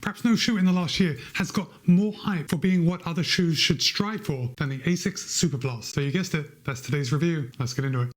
Perhaps no shoe in the last year has got more hype for being what other shoes should strive for than the Asics Superblast. So you guessed it, that's today's review. Let's get into it.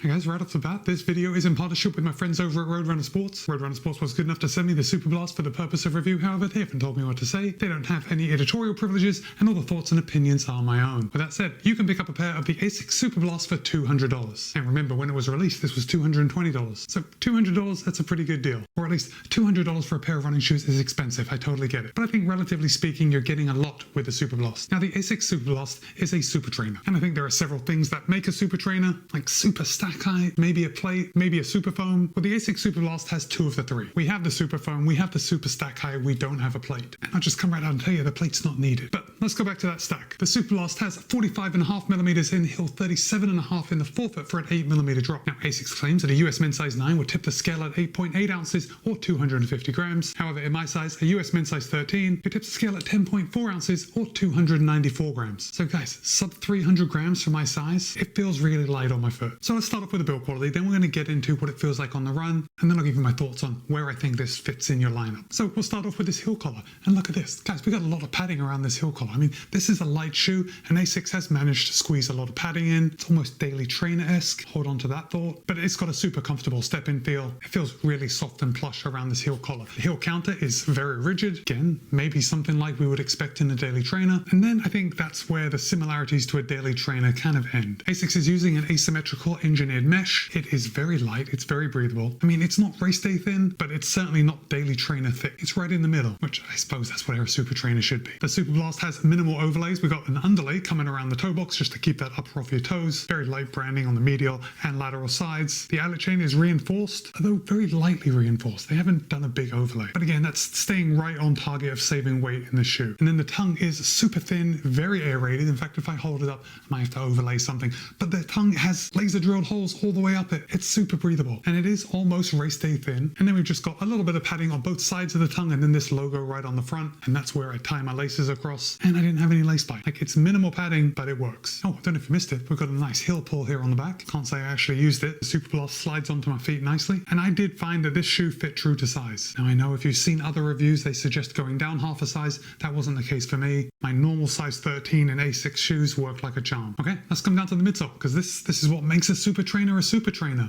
Hey guys, right off the bat, this video is in partnership with my friends over at Roadrunner Sports. Roadrunner Sports was good enough to send me the Superblast for the purpose of review. However, they haven't told me what to say. They don't have any editorial privileges, and all the thoughts and opinions are my own. With that said, you can pick up a pair of the Asics Superblast for $200. And remember, when it was released, this was $220. So $200, that's a pretty good deal. Or at least $200 for a pair of running shoes is expensive. I totally get it. But I think relatively speaking, you're getting a lot with the Superblast. Now, the Asics Superblast is a super trainer. And I think there are several things that make a super trainer, like super stack height, maybe a plate, maybe a super foam. Well, the Asics Superblast has two of the three. We have the super foam, we have the super stack height, we don't have a plate. And I'll just come right out and tell you the plate's not needed. But let's go back to that stack. The Superblast has 45.5 millimeters in heel, 37.5 in the forefoot for an 8mm drop. Now, Asics claims that a US men's size 9 would tip the scale at 8.8 ounces or 250 grams. However, in my size, a US men's size 13, it tips the scale at 10.4 ounces or 294 grams. So guys, sub 300 grams for my size, it feels really light on my foot. So let's start off with the build quality, then we're going to get into what it feels like on the run, and then I'll give you my thoughts on where I think this fits in your lineup. So we'll start off with this heel collar, and look at this. Guys, we got a lot of padding around this heel collar. I mean, this is a light shoe, and Asics has managed to squeeze a lot of padding in. It's almost daily trainer-esque. Hold on to that thought. But it's got a super comfortable step-in feel. It feels really soft and plush around this heel collar. The heel counter is very rigid. Again, maybe something like we would expect in a daily trainer. And then I think that's where the similarities to a daily trainer kind of end. Asics is using an asymmetrical engineered mesh. It is very light, it's very breathable. I mean, it's not race day thin, but it's certainly not daily trainer thick. It's right in the middle, which I suppose that's where a super trainer should be. The Superblast has minimal overlays. We've got an underlay coming around the toe box just to keep that upper off your toes. Very light branding on the medial and lateral sides. The eyelet chain is reinforced, although very lightly reinforced. They haven't done a big overlay. But again, that's staying right on target of saving weight in the shoe. And then the tongue is super thin, very aerated. In fact, if I hold it up, I might have to overlay something. But the tongue has laser drilled holes all the way up it. It's super breathable, and it is almost race day thin. And then we've just got a little bit of padding on both sides of the tongue, and then this logo right on the front, and that's where I tie my laces across. And I didn't have any lace bite. Like, it's minimal padding, but it works. Oh, I don't know if you missed it, we've got a nice heel pull here on the back. Can't say I actually used it. The Superblast slides onto my feet nicely, and I did find that this shoe fit true to size. Now, I know if you've seen other reviews, they suggest going down half a size. That wasn't the case for me. My normal size 13 in Asics shoes worked like a charm. Okay, let's come down to the midsole, because this is what makes a super trainer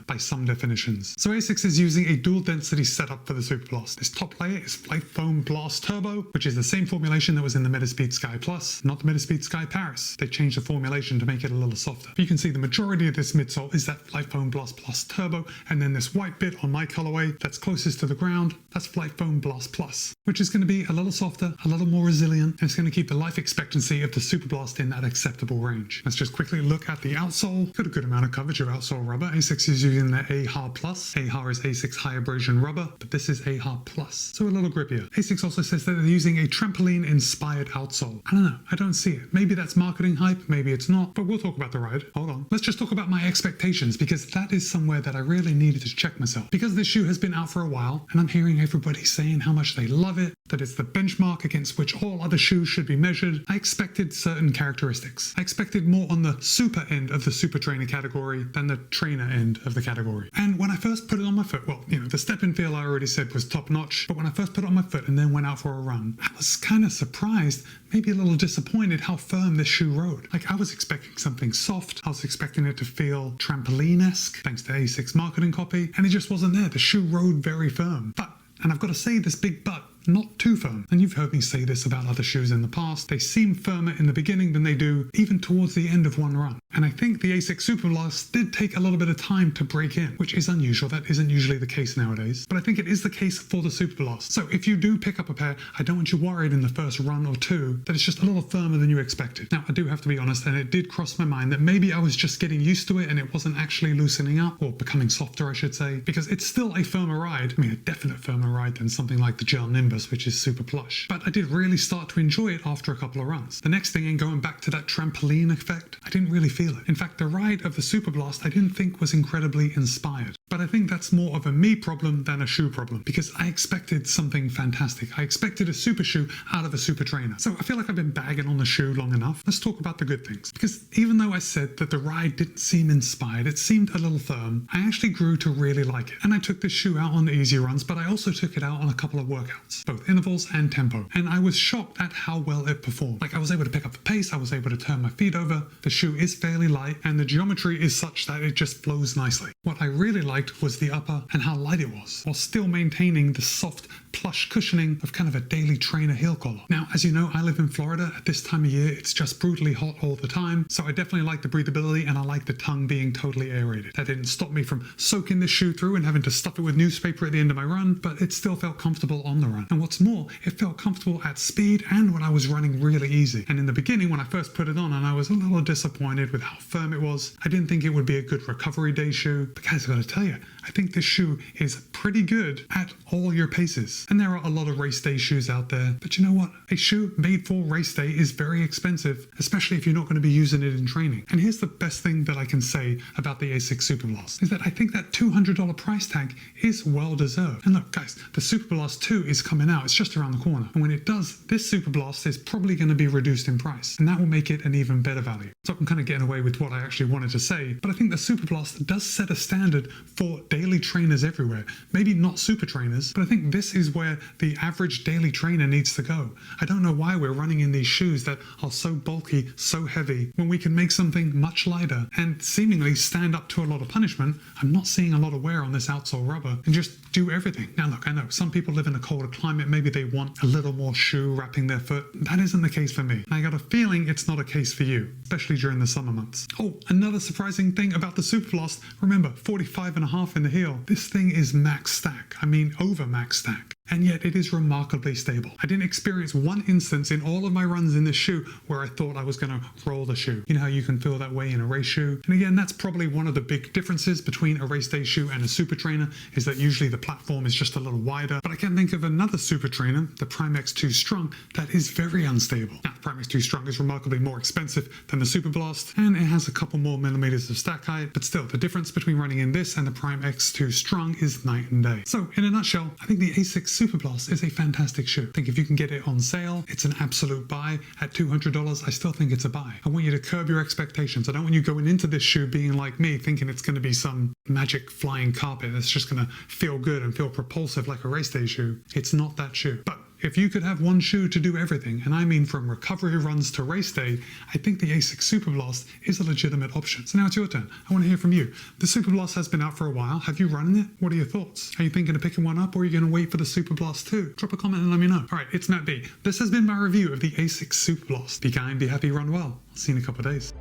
by some definitions. So Asics is using a dual density setup for the Superblast. This top layer is Fujifilm Blast Turbo, which is the same formulation that was in the Metaspeed Sky Plus, not the Metaspeed Sky Paris. They changed the formulation to make it a little softer. But you can see the majority of this midsole is that Fujifilm Blast Plus Turbo, and then this white bit on my colorway that's closest to the ground, that's Fujifilm Blast Plus, which is going to be a little softer, a little more resilient, and it's going to keep the life expectancy of the Superblast in that acceptable range. Let's just quickly look at the outsole. Got a good amount of coverage of outsole rubber. Asics is using the AHAR Plus. AHAR is Asics High Abrasion Rubber, but this is AHAR Plus, so a little grippier. Asics also says that they're using a trampoline-inspired outsole. I don't know, I don't see it. Maybe that's marketing hype, maybe it's not, but we'll talk about the ride. Hold on. Let's just talk about my expectations, because that is somewhere that I really needed to check myself. Because this shoe has been out for a while, and I'm hearing everybody saying how much they love it, that it's the benchmark against which all other shoes should be measured, I expected certain characteristics. I expected more on the super end of the super trainer category than the trainer end of the category. And when I first put it on my foot, well, you know, the step-in feel I already said was top notch, but when I first put it on my foot and then went out for a run, I was kind of surprised, maybe a little disappointed how firm this shoe rode. Like, I was expecting something soft, I was expecting it to feel trampoline-esque, thanks to Asics marketing copy, and it just wasn't there. The shoe rode very firm. But, and I've got to say this big but, not too firm. And you've heard me say this about other shoes in the past. They seem firmer in the beginning than they do even towards the end of one run. And I think the Asics Superblast did take a little bit of time to break in, which is unusual. That isn't usually the case nowadays. But I think it is the case for the Superblast. So if you do pick up a pair, I don't want you worried in the first run or two that it's just a little firmer than you expected. Now, I do have to be honest, and it did cross my mind that maybe I was just getting used to it and it wasn't actually loosening up, or becoming softer, I should say, because it's still a firmer ride. I mean, a definite firmer ride than something like the Gel Nim canvas, which is super plush. But I did really start to enjoy it after a couple of runs. The next thing, and going back to that trampoline effect, I didn't really feel it. In fact, the ride of the Superblast I didn't think was incredibly inspired. But I think that's more of a me problem than a shoe problem, because I expected something fantastic. I expected a super shoe out of a super trainer. So I feel like I've been bagging on the shoe long enough. Let's talk about the good things. Because even though I said that the ride didn't seem inspired, it seemed a little firm, I actually grew to really like it. And I took this shoe out on easy runs, but I also took it out on a couple of workouts, both intervals and tempo. And I was shocked at how well it performed. Like, I was able to pick up the pace, I was able to turn my feet over, the shoe is fairly light, and the geometry is such that it just flows nicely. What I really liked was the upper and how light it was, while still maintaining the soft, plush cushioning of kind of a daily trainer heel collar. Now, as you know, I live in Florida. At this time of year, it's just brutally hot all the time, so I definitely like the breathability and I like the tongue being totally aerated. That didn't stop me from soaking this shoe through and having to stuff it with newspaper at the end of my run, but it still felt comfortable on the run. And what's more, it felt comfortable at speed and when I was running really easy. And in the beginning, when I first put it on, and I was a little disappointed with how firm it was, I didn't think it would be a good recovery day shoe. But guys, I gotta tell you, I think this shoe is pretty good at all your paces. And there are a lot of race day shoes out there, but you know what? A shoe made for race day is very expensive, especially if you're not going to be using it in training. And here's the best thing that I can say about the Asics Superblast, is that I think that $200 price tag is well deserved. And look guys, the Superblast 2 is coming out, it's just around the corner. And when it does, this Superblast is probably going to be reduced in price, and that will make it an even better value. So I'm kind of getting away with what I actually wanted to say, but I think the Superblast does set a standard for daily trainers everywhere. Maybe not super trainers, but I think this is where the average daily trainer needs to go. I don't know why we're running in these shoes that are so bulky, so heavy, when we can make something much lighter and seemingly stand up to a lot of punishment. I'm not seeing a lot of wear on this outsole rubber, and just do everything. Now look, I know some people live in a colder climate, maybe they want a little more shoe wrapping their foot. That isn't the case for me. And I got a feeling it's not a case for you, especially during the summer months. Oh, another surprising thing about the Superblast, remember 45.5 in the heel. This thing is max stack. I mean over max stack. And yet it is remarkably stable. I didn't experience one instance in all of my runs in this shoe where I thought I was going to roll the shoe. You know how you can feel that way in a race shoe? And again, that's probably one of the big differences between a race day shoe and a super trainer, is that usually the platform is just a little wider. But I can think of another super trainer, the Prime X2 Strung, that is very unstable. Now, the Prime X2 Strung is remarkably more expensive than the Superblast, and it has a couple more millimeters of stack height, but still, the difference between running in this and the Prime X2 Strung is night and day. So, in a nutshell, I think the Asics Superblast is a fantastic shoe. I think if you can get it on sale, it's an absolute buy. At $200, I still think it's a buy. I want you to curb your expectations. I don't want you going into this shoe being like me, thinking it's going to be some magic flying carpet that's just going to feel good and feel propulsive like a race day shoe. It's not that shoe. But if you could have one shoe to do everything, and I mean from recovery runs to race day, I think the Asics Superblast is a legitimate option. So now it's your turn. I want to hear from you. The Superblast has been out for a while. Have you run in it? What are your thoughts? Are you thinking of picking one up, or are you going to wait for the Superblast 2? Drop a comment and let me know. All right, it's Matt B. This has been my review of the Asics Superblast. Be kind, be happy, run well. I'll see you in a couple of days.